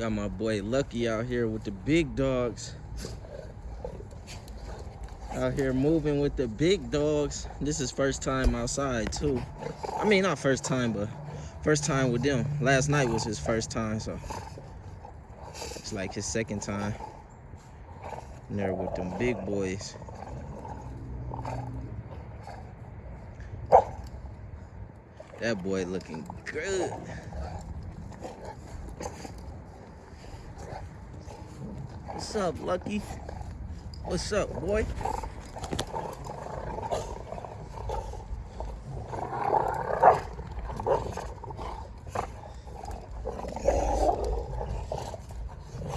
Got my boy Lucky out here with the big dogs. Out here moving with the big dogs. This is first time outside too. I mean, not first time, but first time with them. Last night was his first time, so it's like his second time. And there with them big boys. That boy looking good. What's up, Lucky? What's up, boy?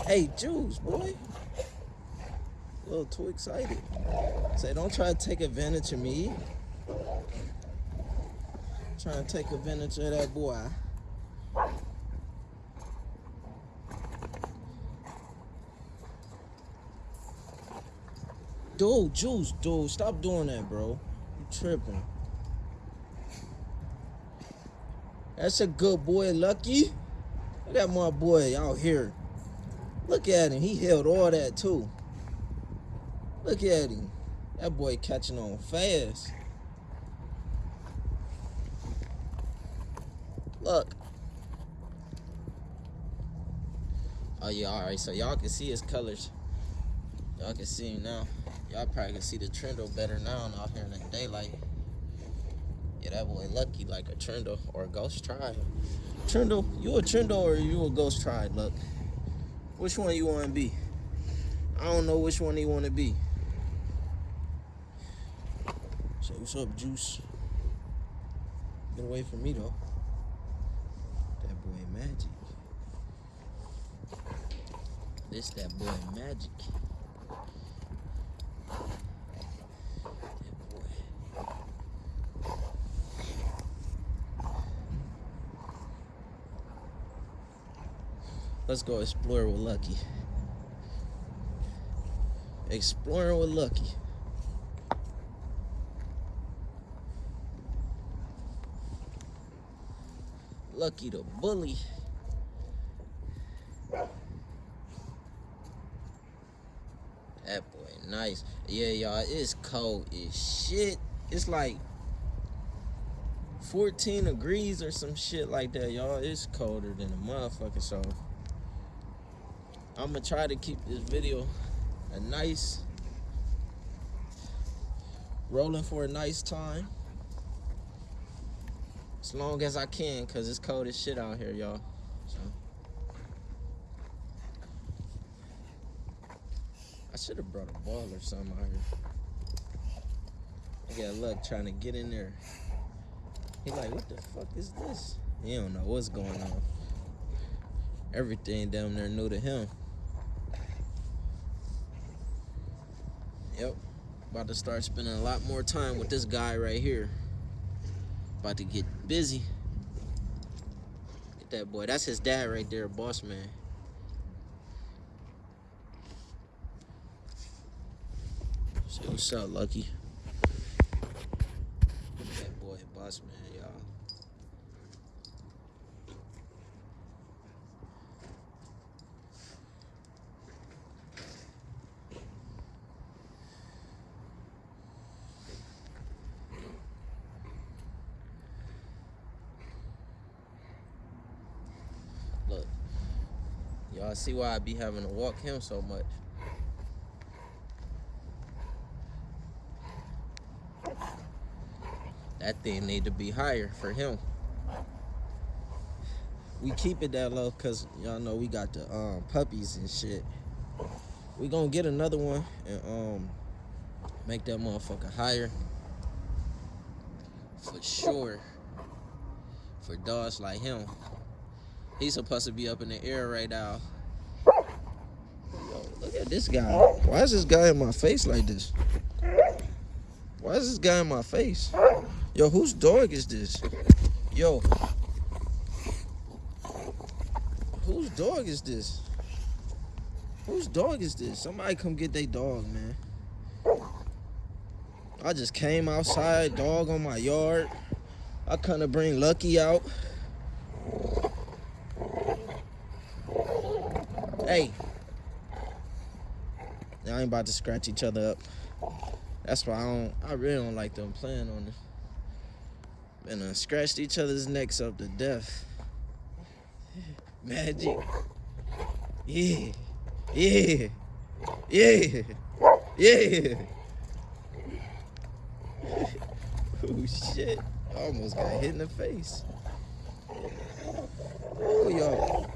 Hey, Juice, boy. A little too excited. Say, don't try to take advantage of me. Trying to take advantage of that boy. Dude, Juice, dude, stop doing that, bro. You tripping. That's a good boy, Lucky. Look at my boy out here. Look at him. He held all that, too. Look at him. That boy catching on fast. Look. Oh, yeah, all right. So y'all can see his colors. Y'all can see him now. Y'all probably can see the Trindle better now out here in the daylight. Yeah, that boy Lucky like a Trindle or a Ghost Tribe. Trindle, you a Trindle or you a Ghost Tribe, look? Which one you want to be? I don't know which one you want to be. Say, what's up, Juice? Get away from me, though. That boy Magic. This that boy Magic. That boy. Let's go explore with Lucky. Exploring with Lucky. Lucky the Bully. That boy nice. Yeah, y'all, it's cold as shit. It's like 14 degrees or some shit like that, y'all. It's colder than a motherfucker, so I'm gonna try to keep this video a nice, rolling for a nice time. As long as I can, because it's cold as shit out here, y'all. So I should have brought a ball or something out here. I got luck trying to get in there. He like, what the fuck is this? He don't know what's going on. Everything down there new to him. Yep. About to start spending a lot more time with this guy right here. About to get busy. Get that boy. That's his dad right there, Bossman. Say what's up, Lucky. That boy, Bossman, y'all. Look, y'all see why I be having to walk him so much. That thing need to be higher for him. We keep it that low because y'all know we got the puppies and shit. We gonna get another one and make that motherfucker higher. For sure. For dogs like him. He's supposed to be up in the air right now. Yo, look at this guy. Why is this guy in my face like this? Why is this guy in my face? Yo, whose dog is this? Yo. Whose dog is this? Whose dog is this? Somebody come get their dog, man. I just came outside, dog on my yard. I couldn't bring Lucky out. Hey. Y'all ain't about to scratch each other up. That's why I really don't like them playing on it. And scratched each other's necks up to death. Magic. Yeah. Yeah. Yeah. Yeah. Oh shit. I almost got hit in the face. Oh y'all.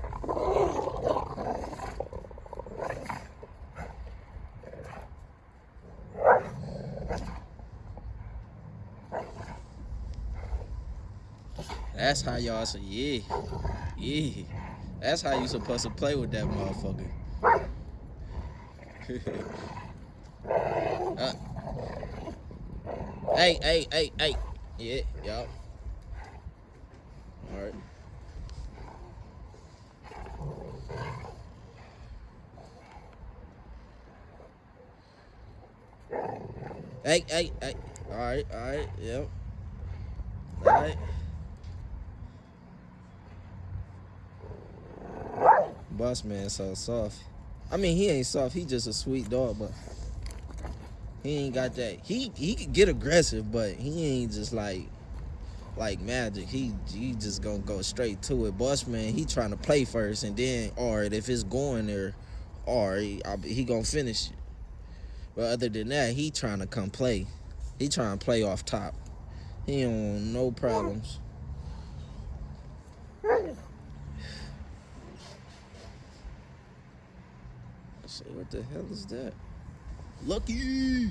That's how y'all say, yeah. Yeah. That's how you supposed to play with that motherfucker. Hey. Yeah, y'all. All right. Hey. All right, yep. All right. Bossman so soft. I mean, he ain't soft. He just a sweet dog, but he ain't got that. He could get aggressive, but he ain't just like Magic. He just gonna go straight to it. Bossman, he trying to play first, and then, or if it's going there, or he gonna finish it. But other than that, he trying to come play. He trying to play off top. He don't want no problems. Say, what the hell is that? Lucky.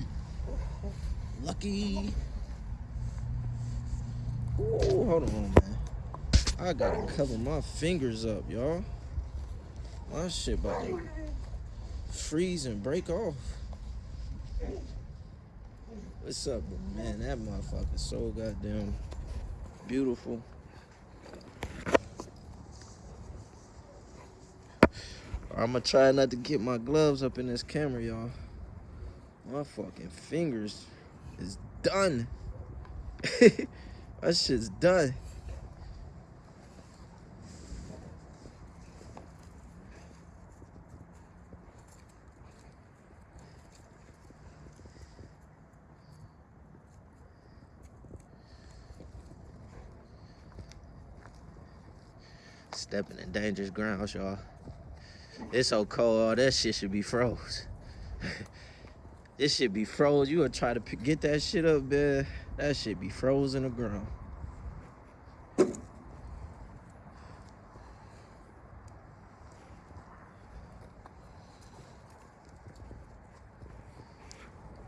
Ooh, hold on, man. I gotta cover my fingers up, y'all. My shit about to freeze and break off. What's up, man? That motherfucker's so goddamn beautiful. I'm gonna try not to get my gloves up in this camera, y'all. My fucking fingers is done. That shit's done. Stepping in dangerous grounds, y'all. It's so cold, all that shit should be froze. This shit be froze. You would try to get that shit up, man. That shit be froze in the ground.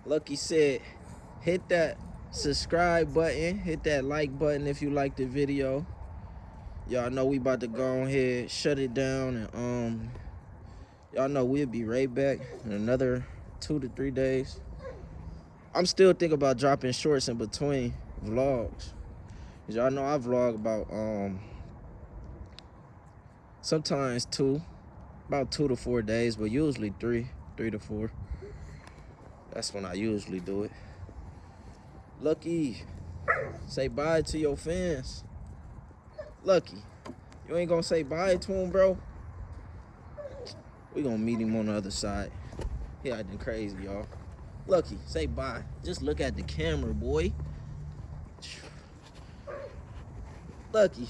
Lucky said, hit that subscribe button, hit that like button if you like the video. Y'all know we about to go ahead, shut it down, and y'all know we'll be right back in another 2 to 3 days. I'm still thinking about dropping shorts in between vlogs. Cause y'all know I vlog about sometimes about 2 to 4 days, but usually 3 to 4. That's when I usually do it. Lucky, say bye to your fans. Lucky, you ain't gonna say bye to him, bro? We gonna meet him on the other side. He acting crazy, y'all. Lucky, say bye. Just look at the camera, boy. Lucky.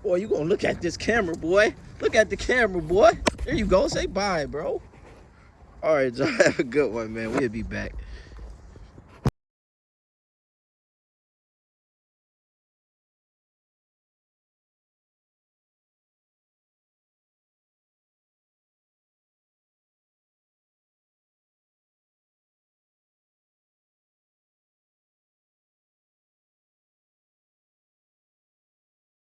Boy, you gonna look at this camera, boy. Look at the camera, boy. There you go. Say bye, bro. All right, y'all have a good one, man. We'll be back.